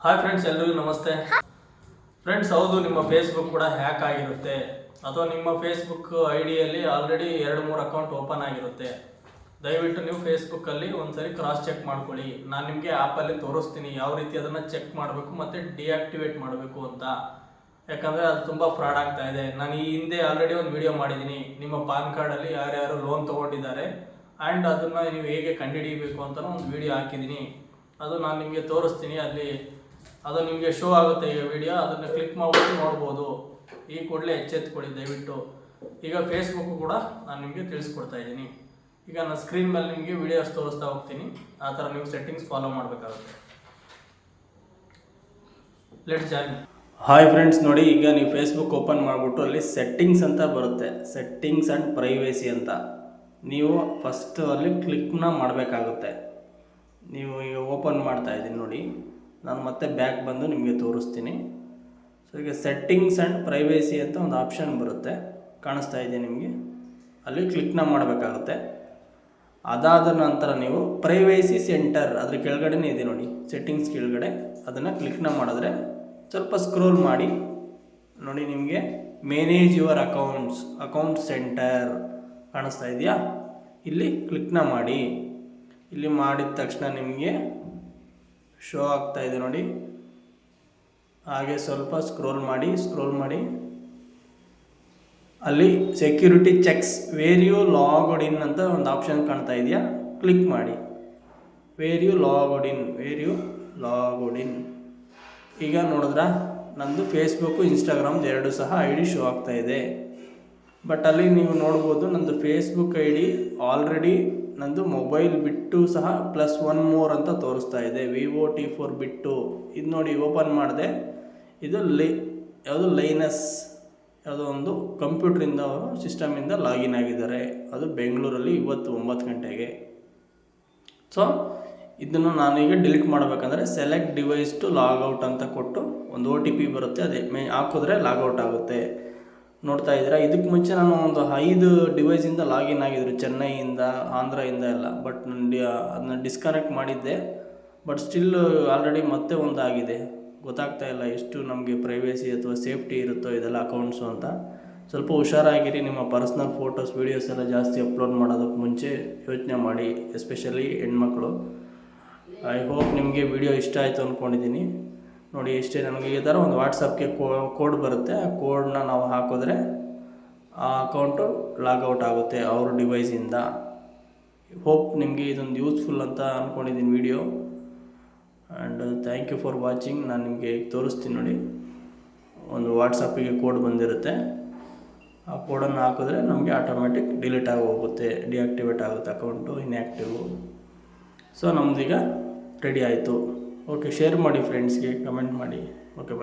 Hi friends, ಎಲ್ರಿಗೂ ನಮಸ್ತೆ. Friends, ಹೌದು, ನಿಮ್ಮ ಫೇಸ್ಬುಕ್ ಕೂಡ ಹ್ಯಾಕ್ ಆಗಿರುತ್ತೆ ಅಥವಾ ನಿಮ್ಮ ಫೇಸ್ಬುಕ್ ಐ ಡಿಯಲ್ಲಿ ಆಲ್ರೆಡಿ 2-3 ಅಕೌಂಟ್ ಓಪನ್ ಆಗಿರುತ್ತೆ. ದಯವಿಟ್ಟು ನೀವು ಫೇಸ್ಬುಕ್ಕಲ್ಲಿ ಒಂದ್ಸರಿ ಕ್ರಾಸ್ ಚೆಕ್ ಮಾಡ್ಕೊಳ್ಳಿ. ನಾನು ನಿಮಗೆ ಆ್ಯಪಲ್ಲಿ ತೋರಿಸ್ತೀನಿ ಯಾವ ರೀತಿ ಅದನ್ನು ಚೆಕ್ ಮಾಡಬೇಕು ಮತ್ತು ಡಿಆಕ್ಟಿವೇಟ್ ಮಾಡಬೇಕು ಅಂತ. ಯಾಕಂದರೆ ಅದು ತುಂಬ ಫ್ರಾಡ್ ಆಗ್ತಾ ಇದೆ. ನಾನು ಈ ಹಿಂದೆ ಆಲ್ರೆಡಿ ಒಂದು ವಿಡಿಯೋ ಮಾಡಿದ್ದೀನಿ, ನಿಮ್ಮ ಪಾನ್ ಕಾರ್ಡಲ್ಲಿ ಯಾರ್ಯಾರು ಲೋನ್ ತೊಗೊಂಡಿದ್ದಾರೆ ಆ್ಯಂಡ್ ಅದನ್ನು ನೀವು ಹೇಗೆ ಕಂಡುಹಿಡಿಯಬೇಕು ಅಂತ ಒಂದು ವಿಡಿಯೋ ಹಾಕಿದ್ದೀನಿ. ಅದು ನಾನು ನಿಮಗೆ ತೋರಿಸ್ತೀನಿ. ಅದು ನಿಮಗೆ ಶೋ ಆಗುತ್ತೆ ಈಗ ವಿಡಿಯೋ, ಅದನ್ನು ಕ್ಲಿಕ್ ಮಾಡ್ಬಿಟ್ಟು ನೋಡ್ಬೋದು. ಈ ಕೂಡಲೇ ಎಚ್ಚೆತ್ಕೊಳ್ಳಿ ದಯವಿಟ್ಟು. ಈಗ ಫೇಸ್ಬುಕ್ಕು ಕೂಡ ನಾನು ನಿಮಗೆ ತಿಳಿಸ್ಕೊಡ್ತಾ ಇದ್ದೀನಿ. ಈಗ ನಾನು ಸ್ಕ್ರೀನ್ ಮೇಲೆ ನಿಮಗೆ ವಿಡಿಯೋಸ್ ತೋರಿಸ್ತಾ ಹೋಗ್ತೀನಿ. ಆ ಥರ ನೀವು ಸೆಟ್ಟಿಂಗ್ಸ್ ಫಾಲೋ ಮಾಡಬೇಕಾಗುತ್ತೆ. Let's join. ಹಾಯ್ ಫ್ರೆಂಡ್ಸ್, ನೋಡಿ, ಈಗ ನೀವು ಫೇಸ್ಬುಕ್ ಓಪನ್ ಮಾಡಿಬಿಟ್ಟು ಅಲ್ಲಿ ಸೆಟ್ಟಿಂಗ್ಸ್ ಅಂತ ಬರುತ್ತೆ, ಸೆಟ್ಟಿಂಗ್ಸ್ ಆ್ಯಂಡ್ ಪ್ರೈವೇಸಿ ಅಂತ. ನೀವು ಫಸ್ಟ್ ಅಲ್ಲಿ ಕ್ಲಿಕ್ನ ಮಾಡಬೇಕಾಗುತ್ತೆ. ನೀವು ಈಗ ಓಪನ್ ಮಾಡ್ತಾ ಇದ್ದೀನಿ ನೋಡಿ, ನಾನು ಮತ್ತೆ ಬ್ಯಾಕ್ ಬಂದು ನಿಮಗೆ ತೋರಿಸ್ತೀನಿ. ಸೊ ಈಗ ಸೆಟ್ಟಿಂಗ್ಸ್ ಆ್ಯಂಡ್ ಪ್ರೈವೇಸಿ ಅಂತ ಒಂದು ಆಪ್ಷನ್ ಬರುತ್ತೆ, ಕಾಣಿಸ್ತಾ ಇದೆ ನಿಮಗೆ. ಅಲ್ಲಿ ಕ್ಲಿಕ್ನ ಮಾಡಬೇಕಾಗುತ್ತೆ. ಅದಾದ ನಂತರ ನೀವು ಪ್ರೈವೇಸಿ ಸೆಂಟರ್ ಅದ್ರ ಕೆಳಗಡೆನೇ ಇದೆ ನೋಡಿ, ಸೆಟ್ಟಿಂಗ್ಸ್ ಕೆಳಗಡೆ, ಅದನ್ನು ಕ್ಲಿಕ್ನ ಮಾಡಿದ್ರೆ ಸ್ವಲ್ಪ ಸ್ಕ್ರೋಲ್ ಮಾಡಿ ನೋಡಿ, ನಿಮಗೆ ಮ್ಯಾನೇಜ್ ಯುವರ್ ಅಕೌಂಟ್ ಸೆಂಟರ್ ಕಾಣಿಸ್ತಾ ಇದೆಯಾ. ಇಲ್ಲಿ ಕ್ಲಿಕ್ನ ಮಾಡಿ. ಇಲ್ಲಿ ಮಾಡಿದ ತಕ್ಷಣ ನಿಮಗೆ ಶೋ ಆಗ್ತಾ ಇದೆ ನೋಡಿ. ಹಾಗೆ ಸ್ವಲ್ಪ ಸ್ಕ್ರೋಲ್ ಮಾಡಿ ಅಲ್ಲಿ security checks where you logged in ಅಂತ ಒಂದು ಆಪ್ಷನ್ ಕಾಣ್ತಾ ಇದೆಯಾ, ಕ್ಲಿಕ್ ಮಾಡಿ. Where you logged in. ಈಗ ನೋಡಿದ್ರ ನಂದು ಫೇಸ್ಬುಕ್ಕು ಇನ್ಸ್ಟಾಗ್ರಾಮ್ ಎರಡು ಸಹ ಐ ಡಿ ಶೋ ಆಗ್ತಾ ಇದೆ. ಬಟ್ ಅಲ್ಲಿ ನೀವು ನೋಡ್ಬೋದು, ನಂದು ಫೇಸ್ಬುಕ್ ಐ ಡಿ ಆಲ್ರೆಡಿ ನಂದು ಮೊಬೈಲ್ ಬಿಟ್ಟು ಸಹ +1 ಮೋರ್ ಅಂತ ತೋರಿಸ್ತಾ ಇದೆ, VOT4 ಬಿಟ್ಟು. ಇದು ನೋಡಿ, ಓಪನ್ ಮಾಡಿದೆ. ಇದು ಯಾವುದು ಲೈನಸ್, ಯಾವುದೋ ಒಂದು ಕಂಪ್ಯೂಟ್ರಿಂದ ಅವರು ಸಿಸ್ಟಮಿಂದ ಲಾಗಿನ್ ಆಗಿದ್ದಾರೆ. ಅದು ಬೆಂಗಳೂರಲ್ಲಿ ಇವತ್ತು 9 ಗಂಟೆಗೆ. ಸೊ ಇದನ್ನು ನಾನೀಗ ಡಿಲೀಟ್ ಮಾಡಬೇಕಂದ್ರೆ ಸೆಲೆಕ್ಟ್ ಡಿವೈಸ್ ಟು ಲಾಗೌಟ್ ಅಂತ ಕೊಟ್ಟು ಒಂದು OTP ಬರುತ್ತೆ, ಅದೇ ಹಾಕಿದ್ರೆ ಲಾಗೌಟ್ ಆಗುತ್ತೆ. ನೋಡ್ತಾ ಇದ್ದೀರಾ, ಇದಕ್ಕೆ ಮುಂಚೆ ನಾನು ಒಂದು 5 ಡಿವೈಸಿಂದ ಲಾಗಿನ್ ಆಗಿದ್ರು, ಚೆನ್ನೈಯಿಂದ, ಆಂಧ್ರದಿಂದ ಎಲ್ಲ. ಬಟ್ ನನಗೆ ಅದನ್ನ ಡಿಸ್ಕನೆಕ್ಟ್ ಮಾಡಿದ್ದೆ. ಬಟ್ ಸ್ಟಿಲ್ ಆಲ್ರೆಡಿ ಮತ್ತೆ ಒಂದು ಆಗಿದೆ. ಗೊತ್ತಾಗ್ತಾ ಇಲ್ಲ ಎಷ್ಟು ನಮಗೆ ಪ್ರೈವೇಸಿ ಅಥವಾ ಸೇಫ್ಟಿ ಇರುತ್ತೋ ಇದೆಲ್ಲ ಅಕೌಂಟ್ಸು ಅಂತ. ಸ್ವಲ್ಪ ಹುಷಾರಾಗಿರಿ. ನಿಮ್ಮ ಪರ್ಸ್ನಲ್ ಫೋಟೋಸ್, ವೀಡಿಯೋಸ್ ಎಲ್ಲ ಜಾಸ್ತಿ ಅಪ್ಲೋಡ್ ಮಾಡೋದಕ್ಕೆ ಮುಂಚೆ ಯೋಚನೆ ಮಾಡಿ, ಎಸ್ಪೆಷಲಿ ಹೆಣ್ಮಕ್ಳು. ಐ ಹೋಪ್ ನಿಮಗೆ ವಿಡಿಯೋ ಇಷ್ಟ ಆಯಿತು ಅಂದ್ಕೊಂಡಿದ್ದೀನಿ. ನೋಡಿ, ಇಷ್ಟೇ. ನನಗೆ ಈ ಥರ ಒಂದು ವಾಟ್ಸಪ್ಗೆ ಕೋಡ್ ಬರುತ್ತೆ. ಆ ಕೋಡನ್ನ ನಾವು ಹಾಕಿದ್ರೆ ಆ ಅಕೌಂಟು ಲಾಗೌಟ್ ಆಗುತ್ತೆ ಅವ್ರ ಡಿವೈಸಿಂದ. ಹೋಪ್ ನಿಮಗೆ ಇದೊಂದು ಯೂಸ್ಫುಲ್ ಅಂತ ಅಂದ್ಕೊಂಡಿದ್ದೀನಿ video. And thank you for watching. ನಾನು ನಿಮಗೆ ತೋರಿಸ್ತೀನಿ ನೋಡಿ, ಒಂದು ವಾಟ್ಸಪ್ಪಿಗೆ ಕೋಡ್ ಬಂದಿರುತ್ತೆ. ಆ ಕೋಡನ್ನು ಹಾಕಿದ್ರೆ ನಮಗೆ ಆಟೋಮೆಟಿಕ್ ಡಿಲೀಟ್ ಆಗಿ ಹೋಗುತ್ತೆ, ಡಿಆಕ್ಟಿವೇಟ್ ಆಗುತ್ತೆ ಅಕೌಂಟು, ಇನ್ಯಾಕ್ಟಿವು. ಸೊ ನಮ್ಮದೀಗ ರೆಡಿ ಆಯಿತು. ಓಕೆ, ಶೇರ್ ಮಾಡಿ ಫ್ರೆಂಡ್ಸ್ಗೆ, ಕಮೆಂಟ್ ಮಾಡಿ. ಓಕೆ, ಬಾಯ್.